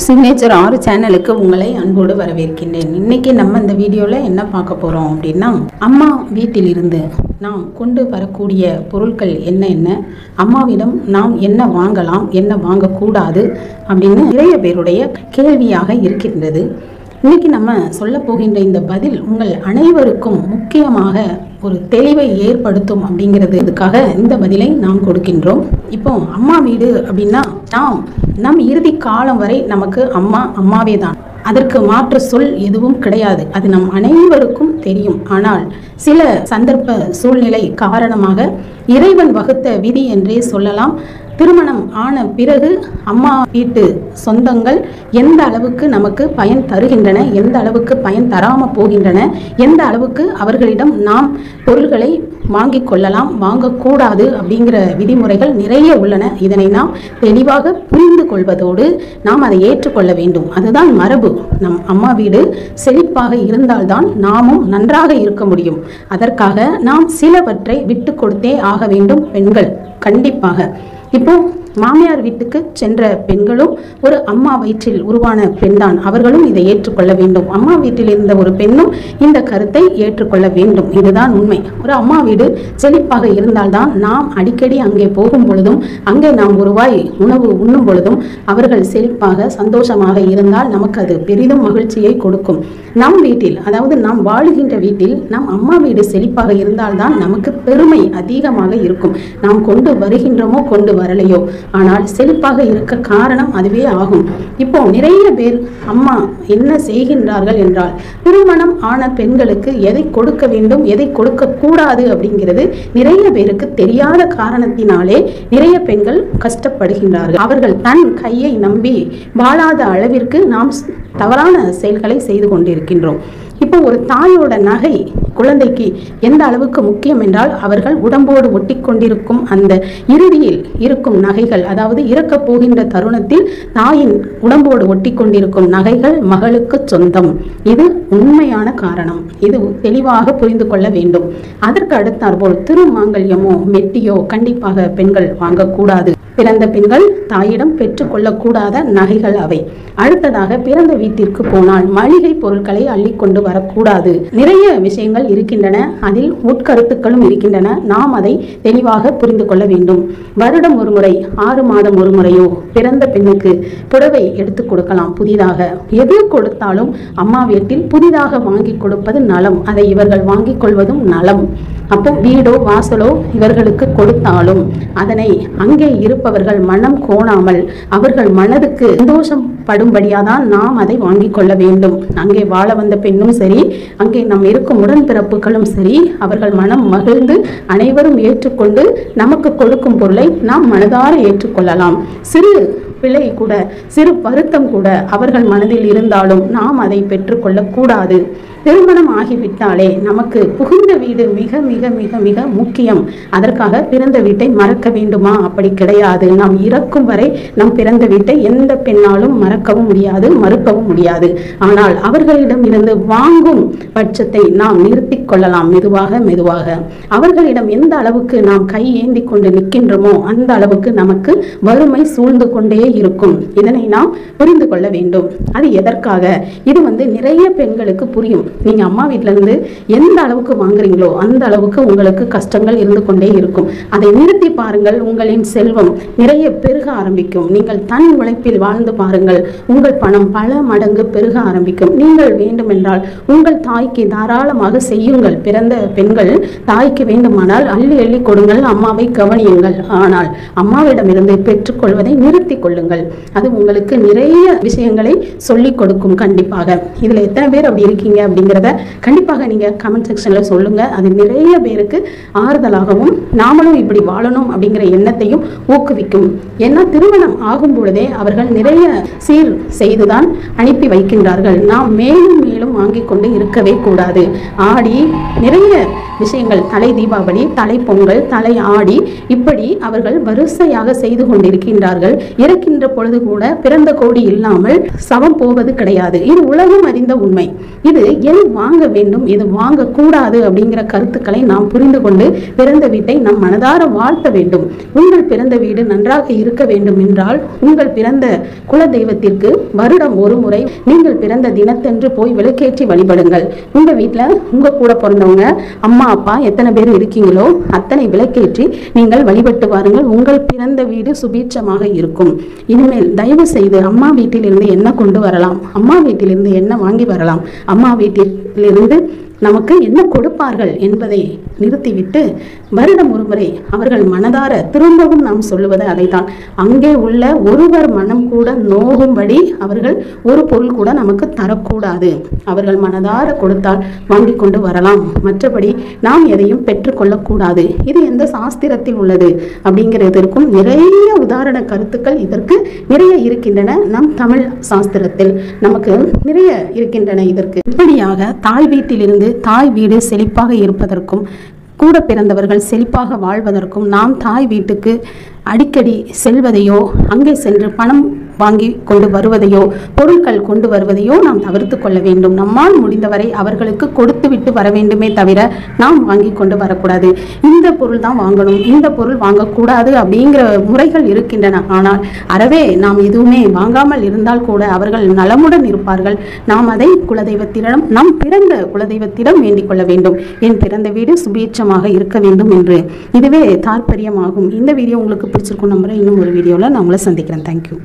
Signature 6 சேனலுக்கு உங்களை அன்போடு வரவேற்கின்றேன். இன்னைக்கு நம்ம இந்த வீடியோவில் என்ன பார்க்க போகிறோம் அப்படின்னா, அம்மா வீட்டிலிருந்து நாம் கொண்டு வரக்கூடிய பொருட்கள் என்ன, அம்மாவிடம் நாம் என்ன வாங்கலாம் என்ன வாங்கக்கூடாது அப்படின்னு நிறைய பேருடைய கேள்வியாக இருக்கின்றது. இன்னைக்கு நம்ம சொல்ல போகின்ற இந்த பதில் உங்கள் அனைவருக்கும் முக்கியமாக ஒரு தெளிவை ஏற்படுத்தும் அப்படிங்கிறது இதுக்காக இந்த பதிலை நாம் கொடுக்கின்றோம். இப்போ அம்மா வீடு அப்படின்னா நம் இறுதி காலம் வரை நமக்கு அம்மாவே தான். அதற்கு மாற்று சொல் எதுவும் கிடையாது. அது நம் அனைவருக்கும் தெரியும். ஆனால் சில சந்தர்ப்ப சூழ்நிலை காரணமாக இறைவன் வகுத்த விதி என்றே சொல்லலாம். திருமணம் ஆன பிறகு அம்மா வீட்டு சொந்தங்கள் எந்த அளவுக்கு நமக்கு பயன் தருகின்றன, எந்த அளவுக்கு பயன் தராமல் போகின்றன, எந்த அளவுக்கு அவர்களிடம் நாம் பொருள்களை வாங்கி கொள்ளலாம் வாங்கக்கூடாது அப்படிங்கிற விதிமுறைகள் நிறைய உள்ளன. இதனை நாம் தெளிவாக புரிந்து கொள்வதோடு நாம் அதை ஏற்றுக்கொள்ள வேண்டும். அதுதான் மரபு. நம் அம்மா வீடு செழிப்பாக இருந்தால்தான் நாமும் நன்றாக இருக்க முடியும். அதற்காக நாம் சிலவற்றை விட்டு கொடுத்தே ஆக வேண்டும். பெண்கள் கண்டிப்பாக இப்போ மாமியார் வீட்டுக்கு சென்ற பெண்களும் ஒரு அம்மா வயிற்றில் உருவான பெண் தான். அவர்களும் இதை ஏற்றுக்கொள்ள வேண்டும். அம்மா வீட்டில் இருந்த ஒரு பெண்ணும் இந்த கருத்தை ஏற்றுக்கொள்ள வேண்டும். இதுதான் உண்மை. ஒரு அம்மா வீடு செழிப்பாக இருந்தால்தான் நாம் அடிக்கடி அங்கே போகும் பொழுதும் அங்கே நாம் ஒருவாய் உணவு உண்ணும் பொழுதும் அவர்கள் செழிப்பாக சந்தோஷமாக இருந்தால் நமக்கு அது பெரிதும் மகிழ்ச்சியை கொடுக்கும். நம் வீட்டில், அதாவது நாம் வாழுகின்ற வீட்டில் நம் அம்மா வீடு செழிப்பாக இருந்தால்தான் நமக்கு பெருமை அதிகமாக இருக்கும். நாம் கொண்டு வருகின்றோமோ கொண்டு வரலையோ, ஆனால் செழிப்பாக இருக்க காரணம் அதுவே ஆகும். இப்போ நிறைய பேர் அம்மா என்ன செய்கின்றார்கள் என்றால், திருமணம் ஆன பெண்களுக்கு எதை கொடுக்க வேண்டும் எதை கொடுக்க கூடாது அப்படிங்கிறது நிறைய பேருக்கு தெரியாத காரணத்தினாலே நிறைய பெண்கள் கஷ்டப்படுகின்றார்கள். அவர்கள் தன் கையை நம்பி வாழாத அளவிற்கு நாம் தவறான செயல்களை செய்து கொண்டிருக்கின்றோம். இப்போ ஒரு தாயோட நகை குழந்தைக்கு எந்த அளவுக்கு முக்கியம் என்றால், அவர்கள் உடம்போடு ஒட்டி கொண்டிருக்கும் அந்த இறுதியில் இருக்கும் நகைகள், அதாவது இறக்க போகின்ற தருணத்தில் தாயின் உடம்போடு ஒட்டி கொண்டிருக்கும் நகைகள் மகளுக்கு சொந்தம். இது உண்மையான காரணம். இது தெளிவாக புரிந்து கொள்ள வேண்டும். அதற்கு அடுத்தாற்போல் திருமாங்கல்யமோ மெட்டியோ கண்டிப்பாக பெண்கள் வாங்கக்கூடாது. பிறந்த பெண்கள் தாயிடம் பெற்றுக்கொள்ளக்கூடாத நகைகள் அவை. அடுத்ததாக பிறந்த வீட்டிற்கு போனால் மளிகை பொருட்களை அள்ளிக்கொண்டு வரக்கூடாது. நிறைய விஷயங்கள் இருக்கின்றன, அதில் உட்கருத்துக்களும் இருக்கின்றன. நாம் அதை தெளிவாக புரிந்து கொள்ள வேண்டும். வருடம் ஒரு முறை 6 மாதம் ஒரு முறையோ பிறந்த பெண்ணுக்கு புடவை எடுத்து கொடுக்கலாம். புதிதாக எது கொடுத்தாலும் அம்மா வீட்டில் புதிதாக வாங்கி கொடுப்பது நலம். அதை இவர்கள் வாங்கிக் கொள்வதும் நலம். அப்போ வீடோ வாசலோ இவர்களுக்கு கொடுத்தாலும் அதனை அங்கே இருப்பவர்கள் மனம் கோணாமல் அவர்கள் மனதுக்கு சந்தோஷம் படும்படியாதான் நாம் அதை வாங்கி கொள்ள வேண்டும். அங்கே வாழ வந்த பெண்ணும் சரி, அங்கே நம் இருக்கும் உடன்பிறப்புகளும் சரி, அவர்கள் மனம் மகிழ்ந்து அனைவரும் ஏற்றுக்கொண்டு நமக்கு கொடுக்கும் பொருளை நாம் மனதார ஏற்றுக்கொள்ளலாம். சிறு பிழை கூட, சிறு வருத்தம் கூட அவர்கள் மனதில் இருந்தாலும் நாம் அதை பெற்றுக்கொள்ளக்கூடாது. திருமணம் ஆகிவிட்டாலே நமக்கு புகுந்த வீடு மிக மிக மிக மிக முக்கியம். அதற்காக பிறந்த வீட்டை மறக்க வேண்டுமா? அப்படி கிடையாது. நாம் இறக்கும் வரை நம் பிறந்த வீட்டை எந்த பெண்ணாலும் மறக்கவும் முடியாது, மறுக்கவும் முடியாது. ஆனால் அவர்களிடம் இருந்து வாங்கும் பட்சத்தை நாம் நிறுத்தி கொள்ளலாம். மெதுவாக அவர்களிடம் எந்த அளவுக்கு நாம் கை ஏந்தி கொண்டு நிற்கின்றோமோ அந்த அளவுக்கு நமக்கு வறுமை சூழ்ந்து கொண்டே இருக்கும். இதனை நாம் புரிந்து கொள்ள வேண்டும். அது எதற்காக? இது நிறைய பெண்களுக்கு புரியும். நீங்க அம்மா வீட்டில இருந்து எந்த அளவுக்கு வாங்குறீங்களோ அந்த அளவுக்கு உங்களுக்கு கஷ்டங்கள் இருந்து கொண்டே இருக்கும். அதை நிறுத்தி பாருங்கள். உங்களின் செல்வம் நிறைய பெருக ஆரம்பிக்கும். நீங்கள் தன் உழைப்பில் வாழ்ந்து பாருங்கள். உங்கள் பணம் பல மடங்கு பெருக ஆரம்பிக்கும். நீங்கள் வேண்டுமென்றால் உங்கள் தாய்க்கு தாராளமாக செய்யுங்கள். பிறந்த பெண்கள் தாய்க்கு வேண்டுமானால் அள்ளி அள்ளி கொடுங்கள். அம்மாவை கவனியுங்கள். ஆனால் அம்மாவிடமிருந்து பெற்றுக்கொள்வதை நிறுத்தி கொள்ளுங்கள். அது உங்களுக்கு நிறைய விஷயங்களை சொல்லிக் கொடுக்கும். கண்டிப்பாக இதுல எத்தனை பேர் அப்படி இருக்கீங்க அப்படிங்கிறத கண்டிப்பாக நீங்க கமெண்ட் செக்ஷன்ல சொல்லுங்க. அது நிறைய பேருக்கு ஆறுதலாகவும் நாமளும் இப்படி வாழணும் அப்படிங்கிற எண்ணத்தையும் ஊக்குவிக்கும். ஏன்னா திருமணம் ஆகும் பொழுதே அவர்கள் நிறைய சீர் செய்துதான் அனுப்பி வைக்கின்றார்கள். நாம் மேலும் மேலும் வாங்கி கொண்டு இருக்கவே கூடாது. ஆடி நிறைய விஷயங்கள், தலை தீபாவளி, தலை பொங்கல், தலை ஆடி, இப்படி அவர்கள் வரிசையாக செய்து கொண்டிருக்கின்றார்கள். இறக்கின்ற பொழுது கூட பிறந்த கோடி இல்லாமல் சவம் போவது கிடையாது. இது உலகம் அறிந்த உண்மை. இது எதை வாங்க வேண்டும், எது வாங்கக்கூடாது அப்படிங்கிற கருத்துக்களை நாம் புரிந்து கொண்டு பிறந்த வீட்டை நம் மனதார வாழ்த்த வேண்டும். உங்கள் பிறந்த வீடு நன்றாக இருக்க வேண்டும் என்றால் உங்கள் பிறந்த குல தெய்வத்திற்கு வருடம் ஒரு முறை நீங்கள் பிறந்த தினத்தன்று போய் விளக்கேற்றி வழிபடுங்கள். உங்க வீட்டில் உங்க கூட பிறந்தவங்க அம்மா அப்பா எத்தனை பேர் இருக்கீங்களோ அத்தனை விளக்கேற்றி நீங்கள் வழிபட்டு வாருங்கள். உங்கள் பிறந்த வீடு சுபீட்சமாக இருக்கும். இனிமேல் தயவு செய்து அம்மா வீட்டிலிருந்து என்ன கொண்டு வரலாம், அம்மா வீட்டிலிருந்து என்ன வாங்கி வரலாம், அம்மா வீட்டிலிருந்து நமக்கு என்ன கொடுப்பார்கள் என்பதை நிறுத்திவிட்டு வருடம் ஒருமுறை அவர்கள் மனதார திரும்பவும் நாம் சொல்லுவது அதைத்தான். அங்கே உள்ள ஒருவர் மனம் கூட நோகும்படி அவர்கள் ஒரு பொருள் கூட நமக்கு தரக்கூடாது. அவர்கள் மனதார கொடுத்தால் வாங்கி கொண்டு வரலாம். மற்றபடி நாம் எதையும் பெற்றுக்கொள்ளக்கூடாது. இது எந்த சாஸ்திரத்தில் உள்ளது அப்படிங்கிறதற்கும் நிறைய உதாரண கருத்துக்கள் இதற்கு நிறைய இருக்கின்றன. நம் தமிழ் சாஸ்திரத்தில் நமக்கு நிறைய இருக்கின்றன. இதற்கு இப்படியாக தாய் வீட்டிலிருந்து தாய் வீடு செழிப்பாக இருப்பதற்கும் கூட பிறந்தவர்கள் செழிப்பாக வாழ்வதற்கும் நாம் தாய் வீட்டுக்கு அடிக்கடி செல்வதையோ அங்கே சென்று பணம் வாங்கி கொண்டு வருவதையோ பொருட்கள் கொண்டு வருவதையோ நாம் தவிர்த்து கொள்ள வேண்டும். நம்மால் முடிந்தவரை அவர்களுக்கு கொடுத்து விட்டு வர வேண்டுமே தவிர நாம் வாங்கி கொண்டு வரக்கூடாது. இந்த பொருள் தான் வாங்கணும், இந்த பொருள் வாங்கக்கூடாது அப்படிங்கிற முறைகள் இருக்கின்றன. ஆனால் அறவே நாம் எதுவுமே வாங்காமல் இருந்தால் கூட அவர்கள் நலமுடன் இருப்பார்கள். நாம் அதை குலதெய்வத்திடம், நம் பிறந்த குலதெய்வத்திடம் வேண்டிக் கொள்ள வேண்டும். என் பிறந்த வீடு சுபீட்சமாக இருக்க வேண்டும் என்று. இதுவே தாற்பயமாகும். இந்த வீடியோ உங்களுக்கு பிடிச்சிருக்கும் நம்புறேன். இன்னும் ஒரு வீடியோவில் நான் உங்களை சந்திக்கிறேன். தேங்க்யூ.